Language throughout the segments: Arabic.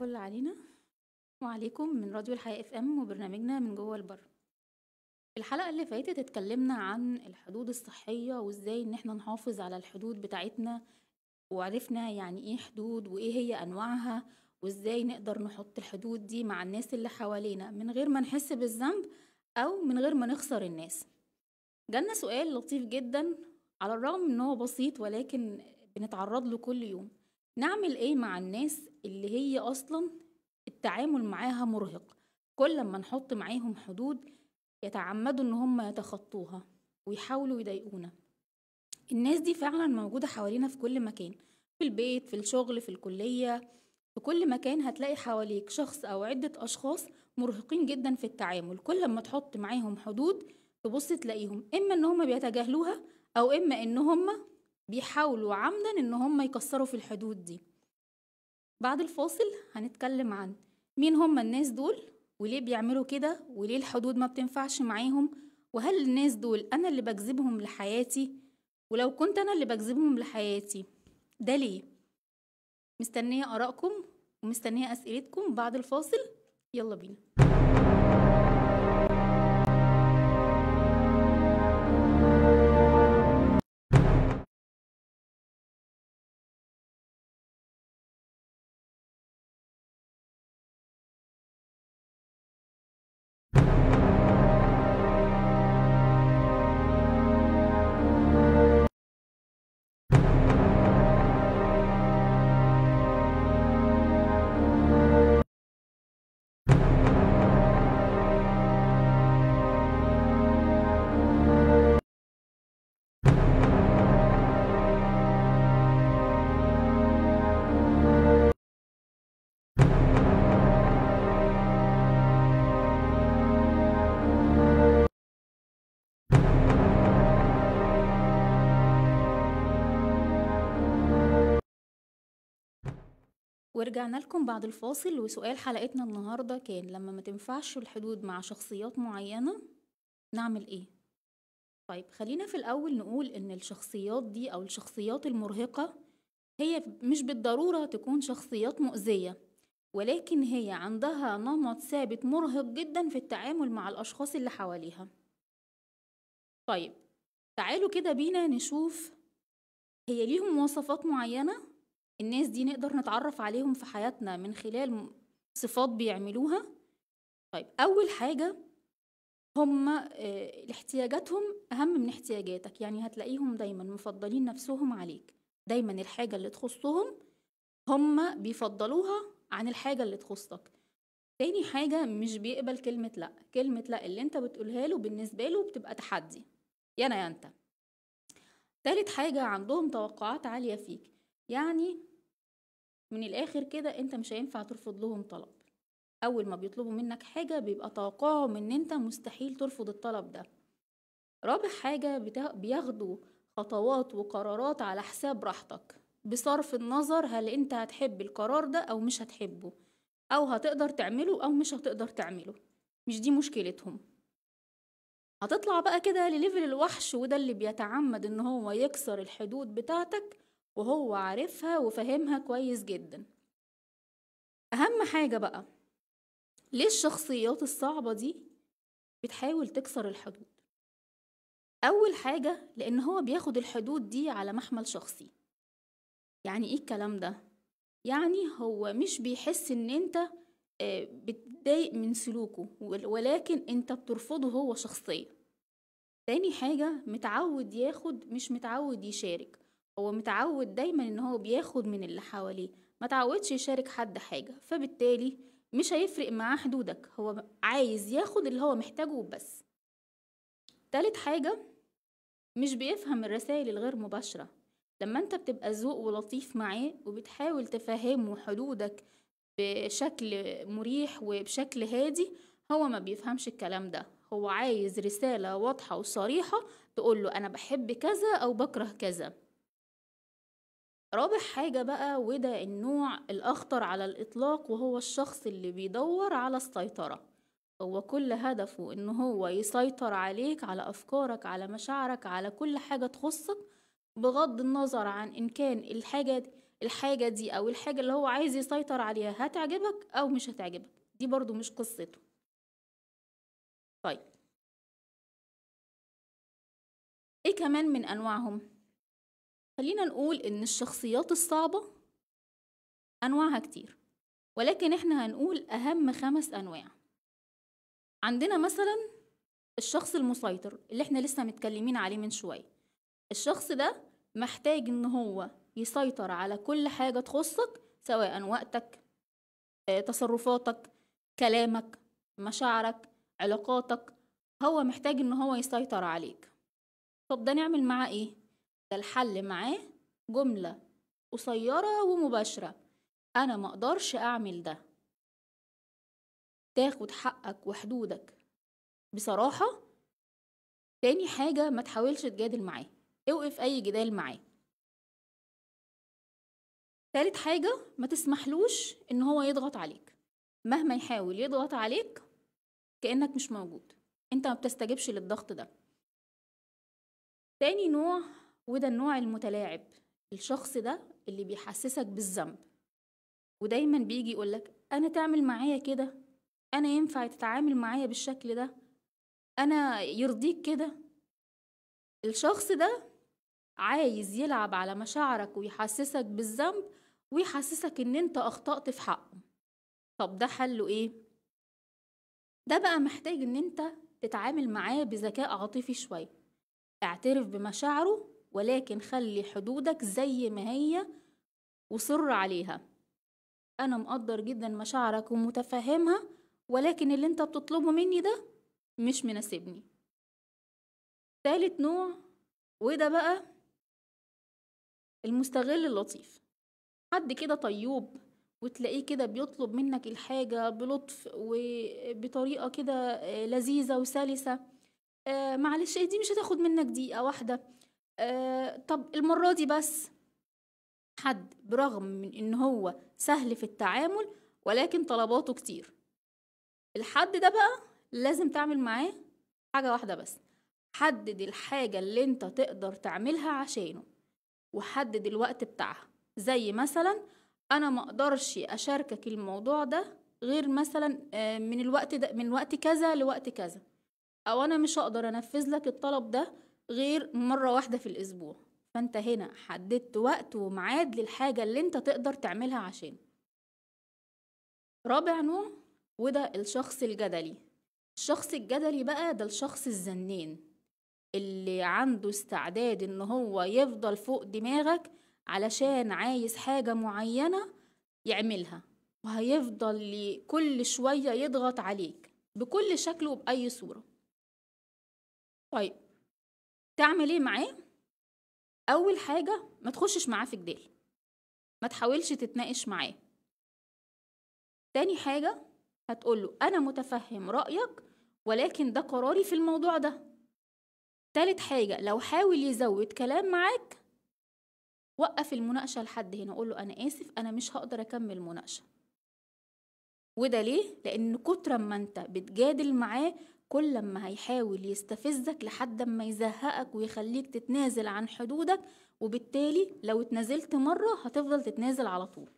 الفل علينا وعليكم من راديو الحياة اف ام وبرنامجنا من جوه البر. في الحلقة اللي فاتت اتكلمنا عن الحدود الصحية وازاي ان احنا نحافظ على الحدود بتاعتنا، وعرفنا يعني ايه حدود وايه هي انواعها، وازاي نقدر نحط الحدود دي مع الناس اللي حوالينا من غير ما نحس بالذنب او من غير ما نخسر الناس. جالنا سؤال لطيف جدا، على الرغم ان هو بسيط ولكن بنتعرض له كل يوم: نعمل ايه مع الناس اللي هي اصلا التعامل معاها مرهق؟ كل ما نحط معاهم حدود يتعمدوا ان هم يتخطوها ويحاولوا يضايقونا. الناس دي فعلا موجودة حوالينا في كل مكان، في البيت، في الشغل، في الكلية، في كل مكان هتلاقي حواليك شخص او عدة اشخاص مرهقين جدا في التعامل. كل ما تحط معاهم حدود تبص تلاقيهم اما ان هم بيتجاهلوها او اما ان هم بيحاولوا عمدا ان هم يكسروا في الحدود دي. بعد الفاصل هنتكلم عن مين هم الناس دول وليه بيعملوا كده وليه الحدود ما بتنفعش معاهم، وهل الناس دول انا اللي بجذبهم لحياتي؟ ولو كنت انا اللي بجذبهم لحياتي ده ليه؟ مستنية آرائكم ومستنية أسئلتكم بعد الفاصل. يلا بينا. ورجعنا لكم بعد الفاصل، وسؤال حلقتنا النهاردة كان: لما ما تنفعش الحدود مع شخصيات معينة نعمل ايه؟ طيب خلينا في الأول نقول إن الشخصيات دي أو الشخصيات المرهقة هي مش بالضرورة تكون شخصيات مؤذية، ولكن هي عندها نمط ثابت مرهق جدا في التعامل مع الأشخاص اللي حواليها. طيب تعالوا كده بينا نشوف هي ليهم مواصفات معينة الناس دي نقدر نتعرف عليهم في حياتنا من خلال صفات بيعملوها. طيب أول حاجة هما احتياجاتهم أهم من احتياجاتك، يعني هتلاقيهم دايما مفضلين نفسهم عليك، دايما الحاجة اللي تخصهم هما بيفضلوها عن الحاجة اللي تخصك. تاني حاجة مش بيقبل كلمة لأ، كلمة لأ اللي انت بتقولها له بالنسبة له بتبقى تحدي، يا أنا يا انت. تالت حاجة عندهم توقعات عالية فيك، يعني من الآخر كده انت مش هينفع ترفض لهم طلب. أول ما بيطلبوا منك حاجة بيبقى توقعهم ان انت مستحيل ترفض الطلب ده. رابع حاجة بياخدوا خطوات وقرارات على حساب راحتك، بصرف النظر هل انت هتحب القرار ده او مش هتحبه، او هتقدر تعمله او مش هتقدر تعمله، مش دي مشكلتهم. هتطلع بقى كده لليفل الوحش، وده اللي بيتعمد ان هو يكسر الحدود بتاعتك وهو عارفها وفاهمها كويس جدا. اهم حاجة بقى، ليه الشخصيات الصعبة دي بتحاول تكسر الحدود؟ اول حاجة لان هو بياخد الحدود دي على محمل شخصي. يعني ايه الكلام ده؟ يعني هو مش بيحس ان انت بتضايق من سلوكه، ولكن انت بترفضه هو شخصيا. تاني حاجة متعود ياخد مش متعود يشارك، هو متعود دايما ان هو بياخد من اللي حواليه، ما تعودش يشارك حد حاجة، فبالتالي مش هيفرق معاه حدودك، هو عايز ياخد اللي هو محتاجه وبس. تالت حاجة مش بيفهم الرسائل الغير مباشرة. لما انت بتبقى ذوق ولطيف معاه وبتحاول تفهمه حدودك بشكل مريح وبشكل هادي، هو ما بيفهمش الكلام ده، هو عايز رسالة واضحة وصريحة تقوله أنا بحب كذا أو بكره كذا. رابع حاجة بقى، وده النوع الأخطر على الإطلاق، وهو الشخص اللي بيدور على السيطرة. هو كل هدفه إن هو يسيطر عليك، على أفكارك، على مشاعرك، على كل حاجة تخصك، بغض النظر عن إن كان الحاجة الحاجة دي أو الحاجة اللي هو عايز يسيطر عليها هتعجبك أو مش هتعجبك، دي برضو مش قصته. طيب ايه كمان من أنواعهم؟ خلينا نقول إن الشخصيات الصعبة أنواعها كتير، ولكن احنا هنقول أهم 5 أنواع. عندنا مثلا الشخص المسيطر اللي احنا لسه متكلمين عليه من شوية. الشخص ده محتاج ان هو يسيطر على كل حاجة تخصك، سواء وقتك، تصرفاتك، كلامك، مشاعرك، علاقاتك. هو محتاج ان هو يسيطر عليك. طب ده نعمل معاه ايه؟ ده الحل معاه جملة قصيرة ومباشرة: انا مقدرش اعمل ده. تاخد حقك وحدودك بصراحة. تاني حاجة، ما تحاولش تجادل معاه، اوقف اي جدال معاه. تالت حاجة، ما تسمحلوش ان هو يضغط عليك. مهما يحاول يضغط عليك كأنك مش موجود، انت ما بتستجبش للضغط ده. تاني نوع، وده النوع المتلاعب، الشخص ده اللي بيحسسك بالذنب ودايما بيجي يقولك انا تعمل معايا كده، انا ينفع تتعامل معايا بالشكل ده، انا يرضيك كده. الشخص ده عايز يلعب على مشاعرك ويحسسك بالذنب ويحسسك ان انت اخطأت في حقه. طب ده حله ايه؟ ده بقى محتاج ان انت تتعامل معاه بذكاء عاطفي شوية. اعترف بمشاعره، ولكن خلي حدودك زي ما هي وصر عليها. انا مقدر جدا مشاعرك ومتفهمها، ولكن اللي انت بتطلبه مني ده مش مناسبني. ثالث نوع، وده بقى المستغل اللطيف. حد كده طيوب وتلاقيه كده بيطلب منك الحاجة بلطف وبطريقة كده لذيذة وسلسة. معلش دي مش هتاخد منك دقيقة واحدة، طب المرة دي بس. حد برغم من ان هو سهل في التعامل ولكن طلباته كتير. الحد ده بقى لازم تعمل معاه حاجة واحدة بس: حدد الحاجة اللي انت تقدر تعملها عشانه، وحدد الوقت بتاعها. زي مثلا انا ما اقدرش اشاركك الموضوع ده غير مثلا من الوقت ده، من وقت كذا لوقت كذا، او انا مش هقدر انفذ لك الطلب ده غير مرة واحدة في الاسبوع. فانت هنا حددت وقت وميعاد للحاجة اللي انت تقدر تعملها عشان. رابع نوع، وده الشخص الجدلي. الشخص الجدلي بقى ده الشخص الزنان اللي عنده استعداد ان هو يفضل فوق دماغك علشان عايز حاجة معينة يعملها، وهيفضل كل شوية يضغط عليك بكل شكل وبأي صورة. طيب تعمل ايه معاه؟ اول حاجة، ما تخشش معاه في جدال، ما تحاولش تتناقش معاه. تاني حاجة، هتقوله انا متفهم رأيك ولكن ده قراري في الموضوع ده. تالت حاجة، لو حاول يزود كلام معاك وقف المناقشة لحد هنا، قوله انا اسف انا مش هقدر اكمل مناقشة. وده ليه؟ لان كتر ما انت بتجادل معاه كل ما هيحاول يستفزك لحد ما يزهقك ويخليك تتنازل عن حدودك، وبالتالي لو اتنازلت مرة هتفضل تتنازل على طول.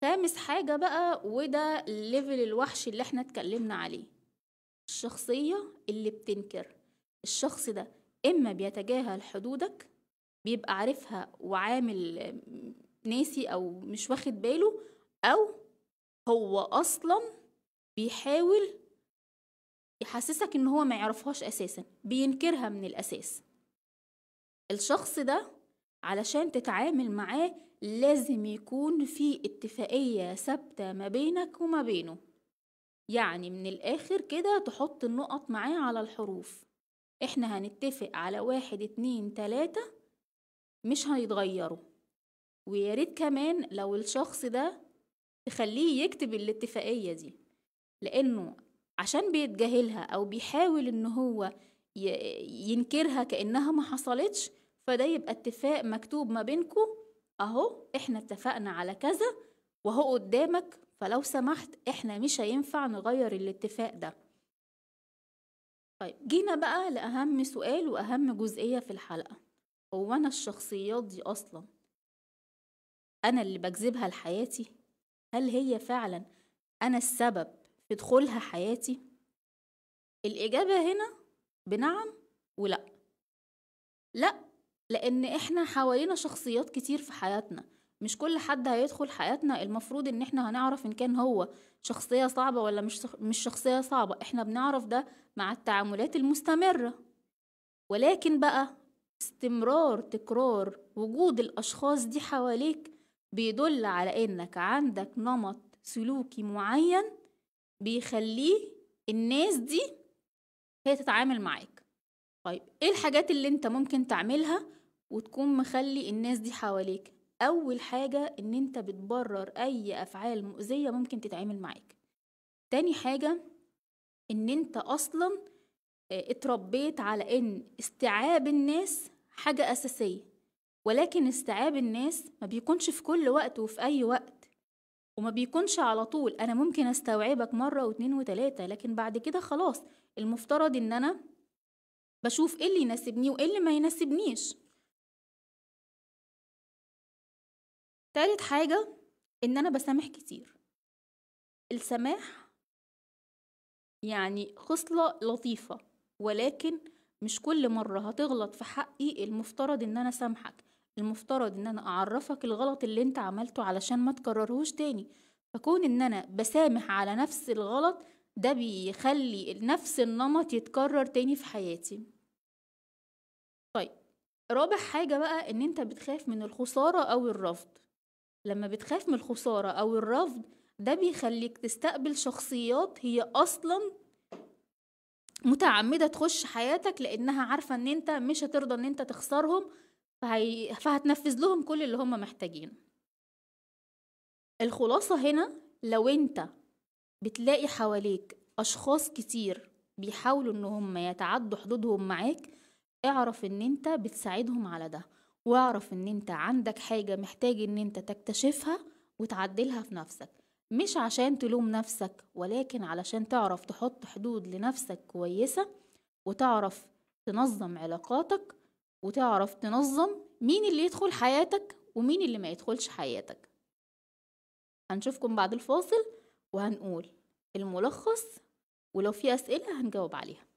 خامس حاجة بقى، وده الليفل الوحش اللي احنا اتكلمنا عليه: الشخصية اللي بتنكر. الشخص ده اما بيتجاهل حدودك، بيبقى عارفها وعامل ناسي او مش واخد باله، او هو اصلا بيحاول يحسسك ان هو ما يعرفهاش اساسا، بينكرها من الاساس. الشخص ده علشان تتعامل معاه لازم يكون في اتفاقية ثابتة ما بينك وما بينه. يعني من الاخر كده تحط النقط معاه على الحروف: احنا هنتفق على 1 2 3، مش هيتغيروا. وياريت كمان لو الشخص ده تخليه يكتب الاتفاقية دي، لانه عشان بيتجاهلها او بيحاول ان هو ينكرها كأنها ما حصلتش، فده يبقى اتفاق مكتوب ما بينكم: اهو احنا اتفقنا على كذا وهو قدامك، فلو سمحت احنا مش هينفع نغير الاتفاق ده. طيب جينا بقى لأهم سؤال وأهم جزئية في الحلقة: هو أنا الشخصيات دي أصلا أنا اللي بجذبها لحياتي؟ هل هي فعلا أنا السبب في دخولها حياتي؟ الإجابة هنا بنعم ولا. لا، لأن إحنا حوالينا شخصيات كتير في حياتنا، مش كل حد هيدخل حياتنا المفروض إن إحنا هنعرف إن كان هو شخصية صعبة ولا مش شخصية صعبة. إحنا بنعرف ده مع التعاملات المستمرة. ولكن بقى استمرار تكرار وجود الأشخاص دي حواليك بيدل على إنك عندك نمط سلوكي معين بيخليه الناس دي هي تتعامل معاك. طيب ايه الحاجات اللي انت ممكن تعملها وتكون مخلي الناس دي حواليك؟ اول حاجة ان انت بتبرر اي افعال مؤذية ممكن تتعامل معاك. تاني حاجة ان انت اصلا اتربيت على ان استيعاب الناس حاجة اساسية، ولكن استيعاب الناس ما بيكونش في كل وقت وفي اي وقت، وما بيكونش على طول. انا ممكن استوعبك مرة واتنين وتلاتة، لكن بعد كده خلاص المفترض ان انا بشوف ايه اللي يناسبني وايه اللي ما يناسبنيش. تالت حاجة ان انا بسامح كتير. السماح يعني خصلة لطيفة، ولكن مش كل مرة هتغلط في حقي المفترض ان انا سامحك. المفترض ان انا اعرفك الغلط اللي انت عملته علشان ما تكررهوش تاني. فكون ان انا بسامح على نفس الغلط ده بيخلي نفس النمط يتكرر تاني في حياتي. طيب رابع حاجة بقى ان انت بتخاف من الخسارة او الرفض. لما بتخاف من الخسارة او الرفض ده بيخليك تستقبل شخصيات هي اصلا متعمدة تخش حياتك لانها عارفة ان انت مش هترضى ان انت تخسرهم، فهتنفذ لهم كل اللي هم محتاجينه. الخلاصة هنا لو انت بتلاقي حواليك اشخاص كتير بيحاولوا ان هم يتعدوا حدودهم معاك، اعرف ان انت بتساعدهم على ده، واعرف ان انت عندك حاجة محتاج ان انت تكتشفها وتعدلها في نفسك، مش عشان تلوم نفسك ولكن علشان تعرف تحط حدود لنفسك كويسة، وتعرف تنظم علاقاتك، وتعرف تنظم مين اللي يدخل حياتك ومين اللي ما يدخلش حياتك. هنشوفكم بعد الفاصل وهنقول الملخص، ولو في أسئلة هنجاوب عليها.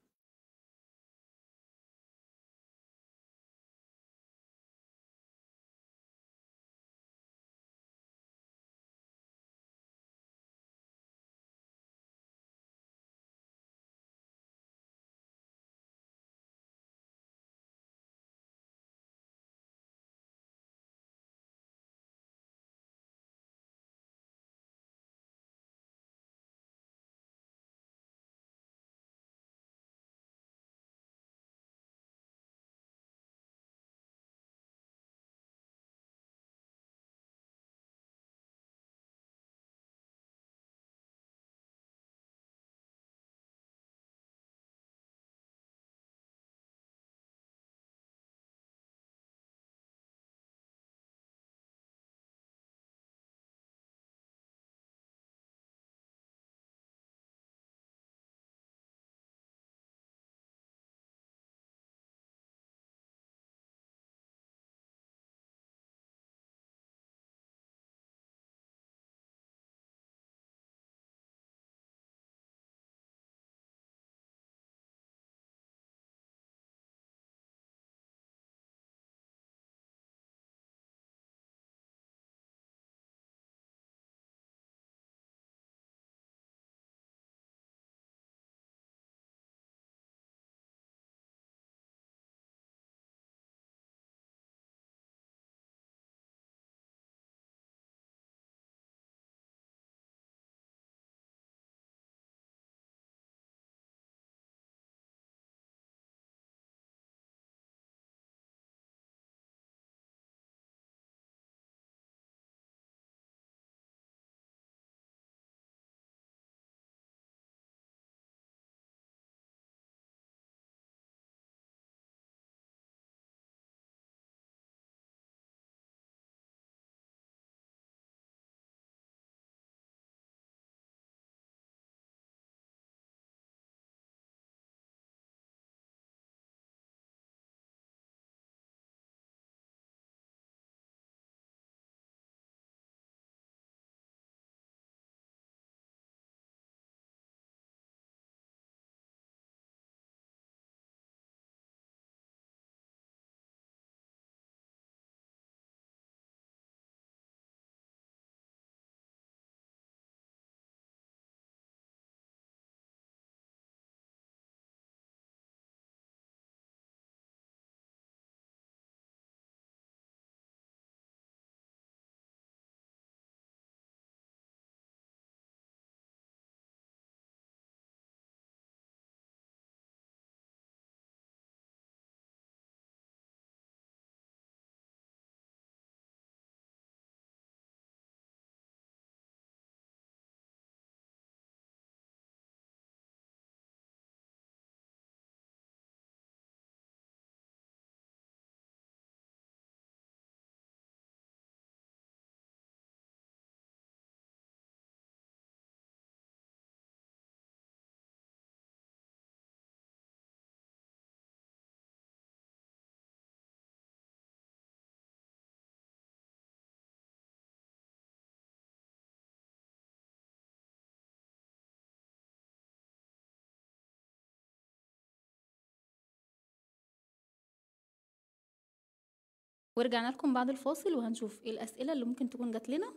ورجعنا لكم بعد الفاصل وهنشوف ايه الأسئلة اللي ممكن تكون جات لنا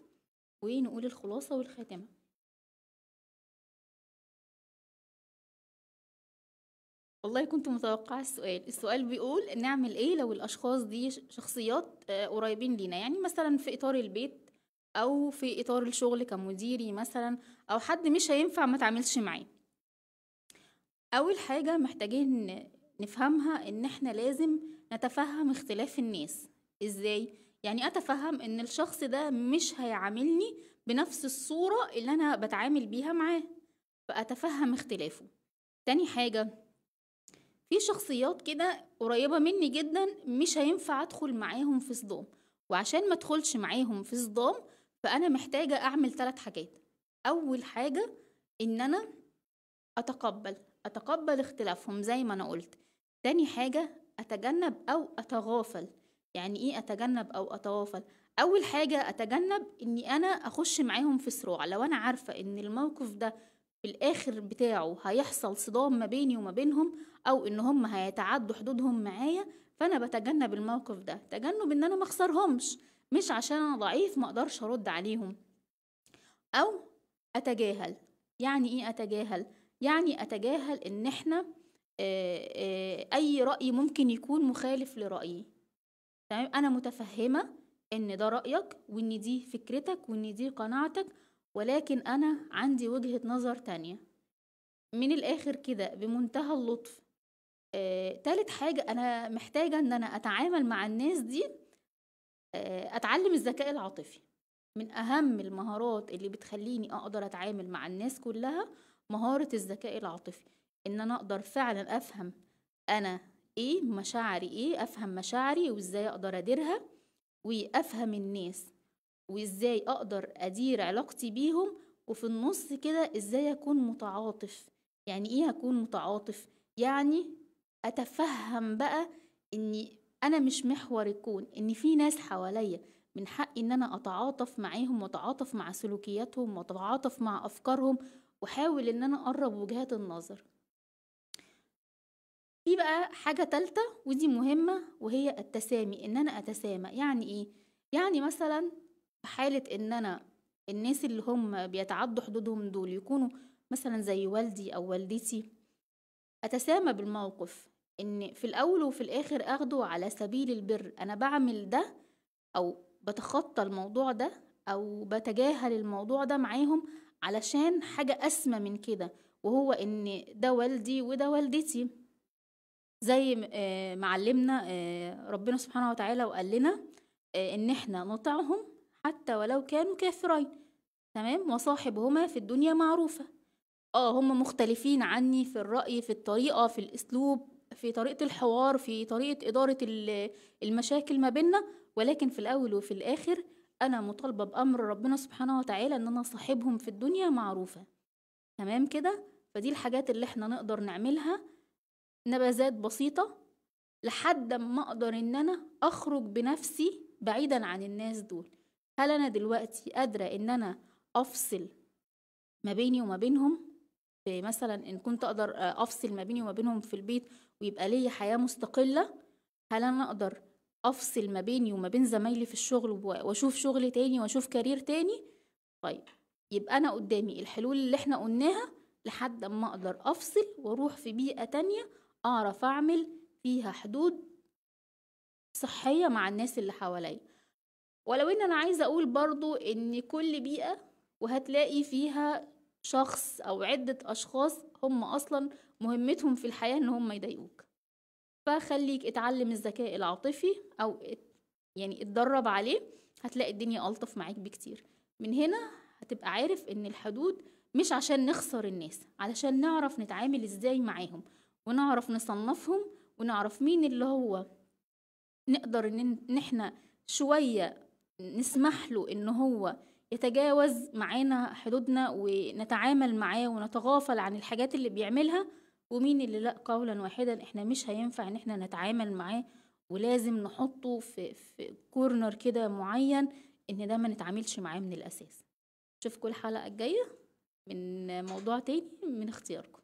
ونقول الخلاصة والخاتمة. والله كنت متوقعة السؤال بيقول نعمل ايه لو الأشخاص دي شخصيات قريبين لينا، يعني مثلا في إطار البيت أو في إطار الشغل كمديري مثلا، أو حد مش هينفع ما تعملش معاه. أول حاجة محتاجين نفهمها إن إحنا لازم نتفهم اختلاف الناس. إزاي؟ يعني أتفهم إن الشخص ده مش هيعاملني بنفس الصورة اللي أنا بتعامل بيها معاه، فأتفهم اختلافه. تاني حاجة، في شخصيات كده قريبة مني جدا مش هينفع أدخل معاهم في صدام، وعشان ما أدخلش معاهم في صدام فأنا محتاجة أعمل 3 حاجات. أول حاجة إن أنا أتقبل اختلافهم زي ما أنا قلت. تاني حاجة أتجنب أو أتغافل. يعني إيه أتجنب أو أتغافل؟ أول حاجة أتجنب إني أنا أخش معاهم في صراع. لو أنا عارفة إن الموقف ده في الآخر بتاعه هيحصل صدام ما بيني وما بينهم، أو إن هم هيتعدوا حدودهم معايا، فأنا بتجنب الموقف ده، تجنب إن أنا مخسرهمش، مش عشان أنا ضعيف مقدرش أرد عليهم. أو أتجاهل. يعني إيه أتجاهل؟ يعني أتجاهل إن إحنا أي رأي ممكن يكون مخالف لرأيي. تمام، أنا متفهمة إن ده رأيك وإن دي فكرتك وإن دي قناعتك، ولكن أنا عندي وجهة نظر تانية. من الآخر كده بمنتهى اللطف. تالت حاجة أنا محتاجة إن أنا أتعامل مع الناس دي، أتعلم الذكاء العاطفي. من أهم المهارات اللي بتخليني أقدر أتعامل مع الناس كلها مهارة الذكاء العاطفي. إن أنا أقدر فعلا أفهم أنا إيه مشاعري، إيه أفهم مشاعري وإزاي أقدر أديرها، وأفهم الناس وإزاي أقدر أدير علاقتي بيهم، وفي النص كده إزاي أكون متعاطف. يعني إيه أكون متعاطف؟ يعني أتفهم بقى إني أنا مش محور الكون، إن في ناس حواليا من حقي إن أنا أتعاطف معاهم وأتعاطف مع سلوكياتهم وأتعاطف مع أفكارهم، وحاول إن أنا أقرب وجهات النظر. في بقى حاجة تالتة ودي مهمة، وهي التسامي. إن أنا أتسامى يعني إيه؟ يعني مثلا في حالة إن أنا الناس اللي هم بيتعدوا حدودهم دول يكونوا مثلا زي والدي أو والدتي، أتسامى بالموقف. إن في الأول وفي الآخر أخده على سبيل البر، أنا بعمل ده أو بتخطى الموضوع ده أو بتجاهل الموضوع ده معاهم علشان حاجة أسمى من كده، وهو إن ده والدي وده والدتي. زي معلمنا ربنا سبحانه وتعالى وقال لنا إن إحنا نطيعهم حتى ولو كانوا كافرين. تمام، وصاحبهما في الدنيا معروفة. هم مختلفين عني في الرأي، في الطريقة، في الأسلوب، في طريقة الحوار، في طريقة إدارة المشاكل ما بيننا، ولكن في الأول وفي الآخر أنا مطالبة بأمر ربنا سبحانه وتعالى إن أنا صاحبهم في الدنيا معروفة. تمام كده؟ فدي الحاجات اللي احنا نقدر نعملها، نبذات بسيطة لحد ما أقدر إن أنا أخرج بنفسي بعيدا عن الناس دول. هل أنا دلوقتي قادرة إن أنا أفصل ما بيني وما بينهم؟ مثلا إن كنت أقدر أفصل ما بيني وما بينهم في البيت ويبقى لي حياة مستقلة، هل أنا أقدر أفصل ما بيني وما بين زمايلي في الشغل وأشوف شغل تاني وأشوف كارير تاني؟ طيب، يبقى أنا قدامي الحلول اللي احنا قلناها لحد ما أقدر أفصل وأروح في بيئة تانية أعرف أعمل فيها حدود صحية مع الناس اللي حواليا. ولو ان انا عايزة اقول برضو ان كل بيئة وهتلاقي فيها شخص او عدة اشخاص هم اصلا مهمتهم في الحياة ان هم يضايقوك، فخليك اتعلم الذكاء العاطفي او يعني اتدرب عليه، هتلاقي الدنيا ألطف معاك بكتير. من هنا هتبقى عارف ان الحدود مش عشان نخسر الناس، علشان نعرف نتعامل ازاي معاهم ونعرف نصنفهم ونعرف مين اللي هو نقدر ان احنا شوية نسمح له ان هو يتجاوز معانا حدودنا ونتعامل معاه ونتغافل عن الحاجات اللي بيعملها، ومين اللي لا قولا واحدا احنا مش هينفع ان احنا نتعامل معاه ولازم نحطه في كورنر كده معين ان ده ما نتعاملش معاه من الاساس. اشوفكم الحلقة الجاية من موضوع تاني من اختياركم.